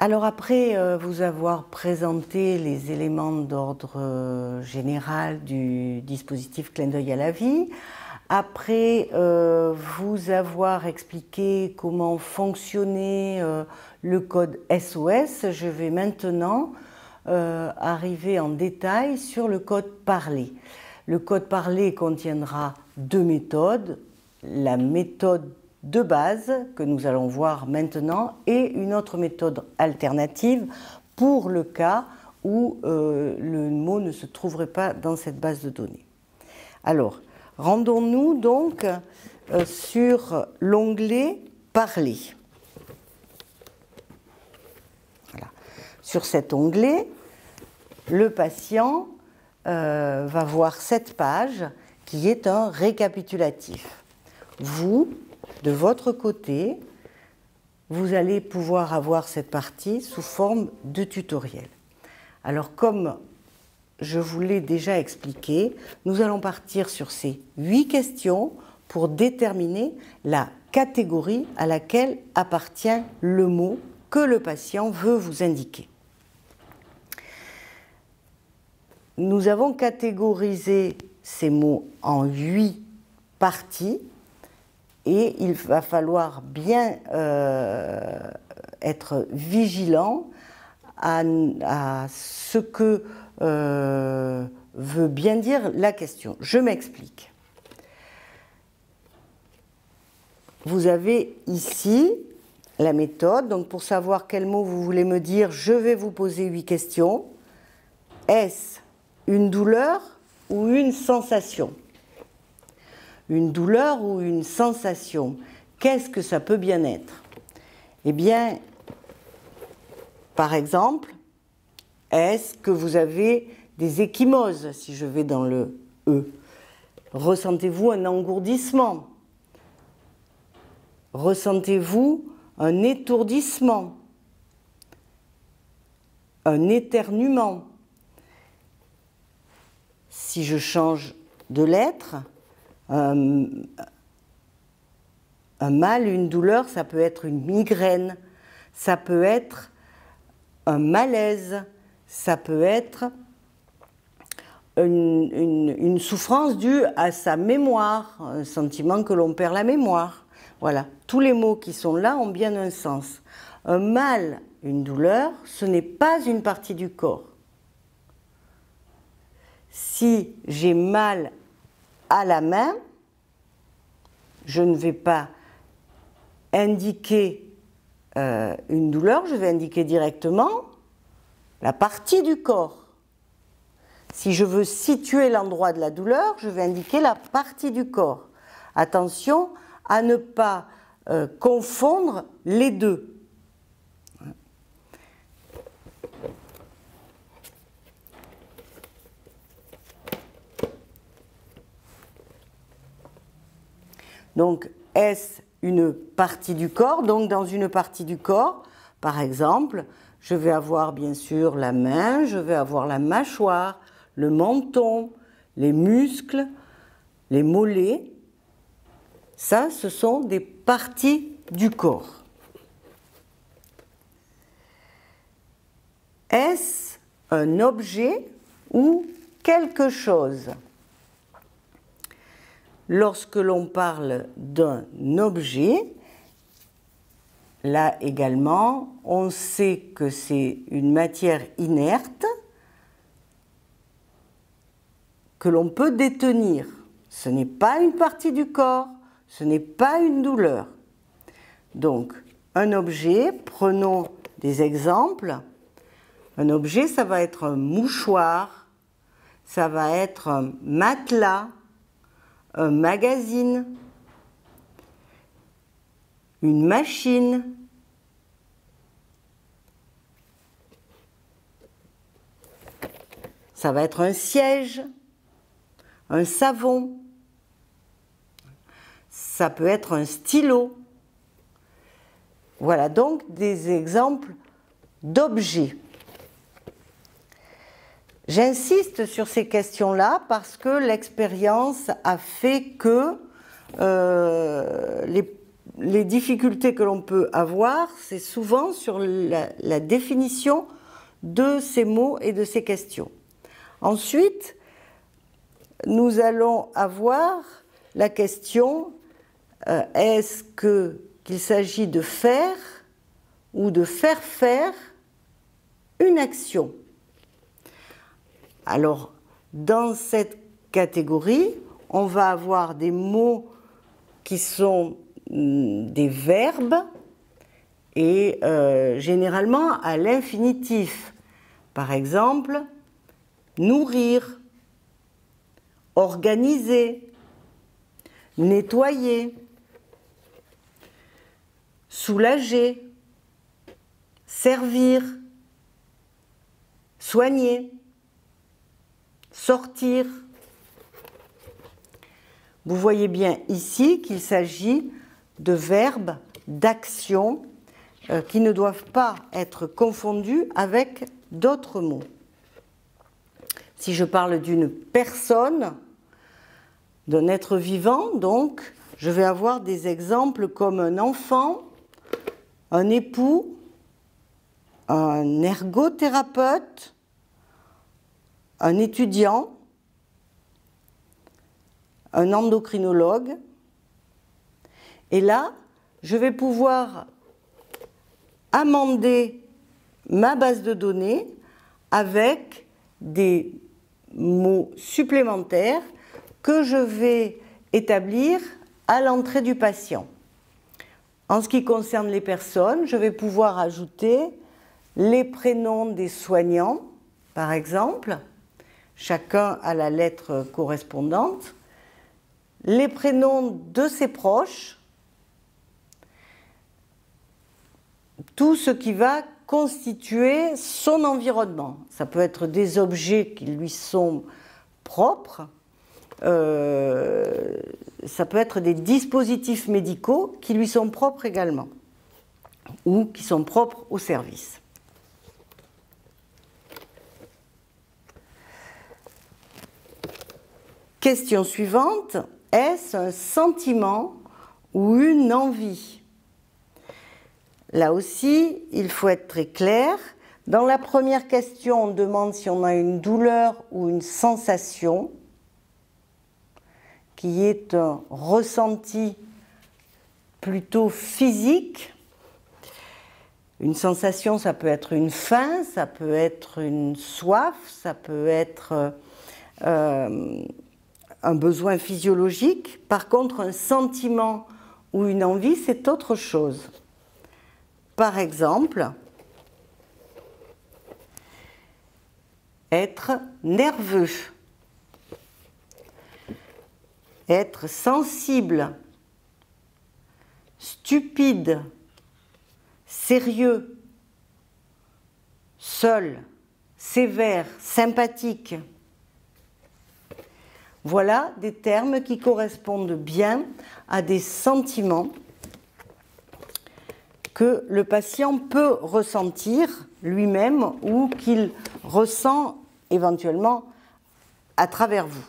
Alors après vous avoir présenté les éléments d'ordre général du dispositif Clin d'œil à la vie, après vous avoir expliqué comment fonctionnait le code SOS, je vais maintenant arriver en détail sur le code parlé. Le code parlé contiendra deux méthodes, la méthode de base que nous allons voir maintenant et une autre méthode alternative pour le cas où le mot ne se trouverait pas dans cette base de données. Alors, rendons-nous donc sur l'onglet Parler. Voilà. Sur cet onglet, le patient va voir cette page qui est un récapitulatif. Vous, de votre côté, vous allez pouvoir avoir cette partie sous forme de tutoriel. Alors, comme je vous l'ai déjà expliqué, nous allons partir sur ces 8 questions pour déterminer la catégorie à laquelle appartient le mot que le patient veut vous indiquer. Nous avons catégorisé ces mots en 8 parties et il va falloir bien être vigilant à ce que veut bien dire la question. Je m'explique. Vous avez ici la méthode. Donc pour savoir quel mot vous voulez me dire, je vais vous poser 8 questions. Est-ce une douleur ou une sensation? Une douleur ou une sensation? Qu'est-ce que ça peut bien être? Eh bien, par exemple, est-ce que vous avez des ecchymoses, si je vais dans le E? Ressentez-vous un engourdissement? Ressentez-vous un étourdissement? Un éternuement? Si je change de lettre, un mal, une douleur, ça peut être une migraine, ça peut être un malaise, ça peut être une souffrance due à sa mémoire, un sentiment que l'on perd la mémoire. Voilà, tous les mots qui sont là ont bien un sens. Un mal, une douleur, ce n'est pas une partie du corps. Si j'ai mal à la main, je ne vais pas indiquer une douleur, je vais indiquer directement la partie du corps. Si je veux situer l'endroit de la douleur, je vais indiquer la partie du corps. Attention à ne pas confondre les deux. Donc, est-ce une partie du corps? Donc, dans une partie du corps, par exemple, je vais avoir bien sûr la main, je vais avoir la mâchoire, le menton, les muscles, les mollets. Ça, ce sont des parties du corps. Est-ce un objet ou quelque chose? Lorsque l'on parle d'un objet, là également, on sait que c'est une matière inerte que l'on peut détenir. Ce n'est pas une partie du corps, ce n'est pas une douleur. Donc, un objet, prenons des exemples. Un objet, ça va être un mouchoir, ça va être un matelas, un magazine, une machine, ça va être un siège, un savon, ça peut être un stylo. Voilà donc des exemples d'objets. J'insiste sur ces questions-là parce que l'expérience a fait que les les difficultés que l'on peut avoir, c'est souvent sur la définition de ces mots et de ces questions. Ensuite, nous allons avoir la question est-ce qu'il s'agit de faire ou de faire faire une action? Alors, dans cette catégorie, on va avoir des mots qui sont des verbes et généralement à l'infinitif. Par exemple, nourrir, organiser, nettoyer, soulager, servir, soigner, sortir. Vous voyez bien ici qu'il s'agit de verbes, d'actions qui ne doivent pas être confondus avec d'autres mots. Si je parle d'une personne, d'un être vivant, donc, je vais avoir des exemples comme un enfant, un époux, un ergothérapeute, un étudiant, un endocrinologue. Et là, je vais pouvoir amender ma base de données avec des mots supplémentaires que je vais établir à l'entrée du patient. En ce qui concerne les personnes, je vais pouvoir ajouter les prénoms des soignants, par exemple, chacun à la lettre correspondante, les prénoms de ses proches, tout ce qui va constituer son environnement. Ça peut être des objets qui lui sont propres, ça peut être des dispositifs médicaux qui lui sont propres également, ou qui sont propres au service. Question suivante, est-ce un sentiment ou une envie? Là aussi, il faut être très clair. Dans la première question, on demande si on a une douleur ou une sensation, qui est un ressenti plutôt physique. Une sensation, ça peut être une faim, ça peut être une soif, ça peut être un besoin physiologique. Par contre, un sentiment ou une envie, c'est autre chose. Par exemple, être nerveux, être sensible, stupide, sérieux, seul, sévère, sympathique. Voilà des termes qui correspondent bien à des sentiments que le patient peut ressentir lui-même ou qu'il ressent éventuellement à travers vous.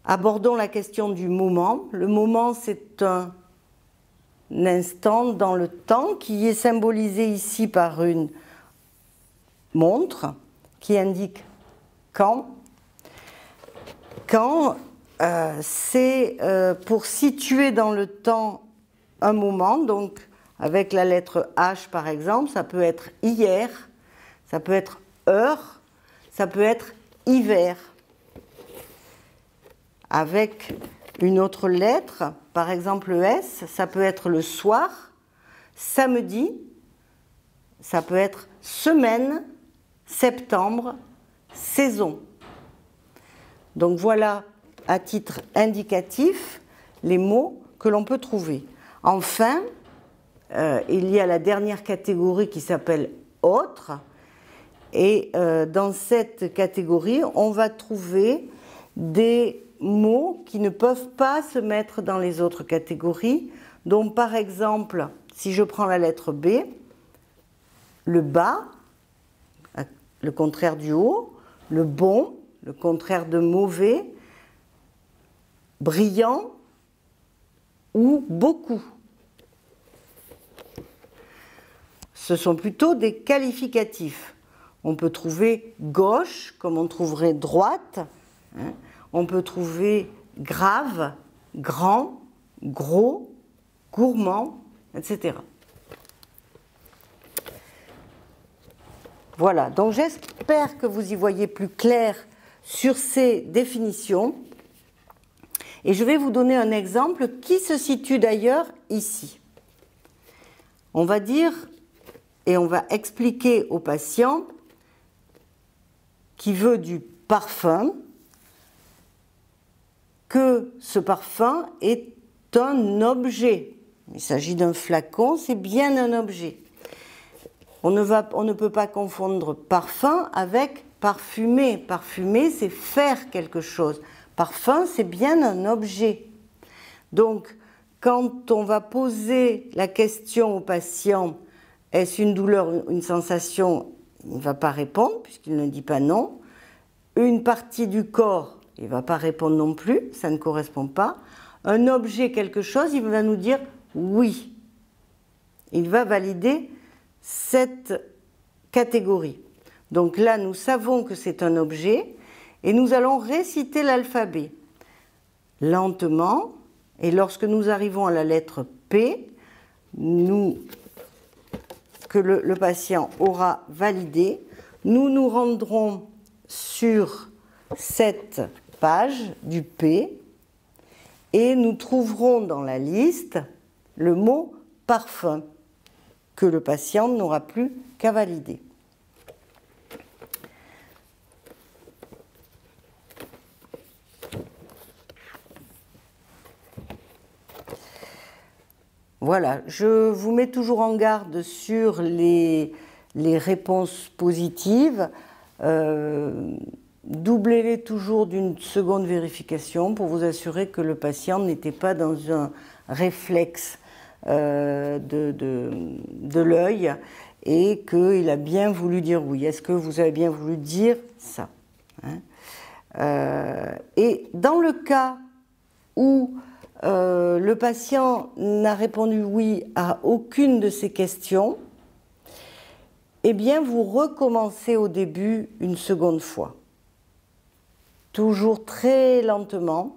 Abordons la question du moment. Le moment, c'est un instant dans le temps qui est symbolisé ici par une montre qui indique quand. Quand, c'est pour situer dans le temps un moment, donc avec la lettre H par exemple, ça peut être hier, ça peut être heure, ça peut être hiver. Avec une autre lettre, par exemple le S, ça peut être le soir, samedi, ça peut être semaine, septembre, saison. Donc voilà, à titre indicatif, les mots que l'on peut trouver. Enfin, il y a la dernière catégorie qui s'appelle « Autres ». Et dans cette catégorie, on va trouver des mots qui ne peuvent pas se mettre dans les autres catégories. Donc par exemple, si je prends la lettre B, le bas, le contraire du haut, le bon, le contraire de mauvais, brillant, ou beaucoup. Ce sont plutôt des qualificatifs. On peut trouver gauche, comme on trouverait droite. On peut trouver grave, grand, gros, gourmand, etc. Voilà, donc j'espère que vous y voyez plus clair sur ces définitions. Et je vais vous donner un exemple qui se situe d'ailleurs ici. On va dire, et on va expliquer au patient qui veut du parfum, que ce parfum est un objet. Il s'agit d'un flacon, c'est bien un objet. On ne peut pas confondre parfum avec parfumer. Parfumer, c'est faire quelque chose. Parfum, c'est bien un objet. Donc, quand on va poser la question au patient, est-ce une douleur, une sensation, il ne va pas répondre, puisqu'il ne dit pas non. Une partie du corps, il ne va pas répondre non plus, ça ne correspond pas. Un objet, quelque chose, il va nous dire oui. Il va valider cette catégorie. Donc là, nous savons que c'est un objet et nous allons réciter l'alphabet lentement. Et lorsque nous arrivons à la lettre P, que le patient aura validé, nous nous rendrons sur cette page du P et nous trouverons dans la liste le mot parfum que le patient n'aura plus qu'à valider. Voilà, je vous mets toujours en garde sur les réponses positives. Doublez-les toujours d'une seconde vérification pour vous assurer que le patient n'était pas dans un réflexe de l'œil et qu'il a bien voulu dire oui. Est-ce que vous avez bien voulu dire ça, hein? Et dans le cas où le patient n'a répondu oui à aucune de ces questions, eh bien vous recommencez au début une seconde fois. Toujours très lentement,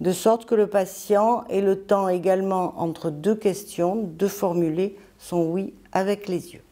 de sorte que le patient ait le temps également entre deux questions de formuler son oui avec les yeux.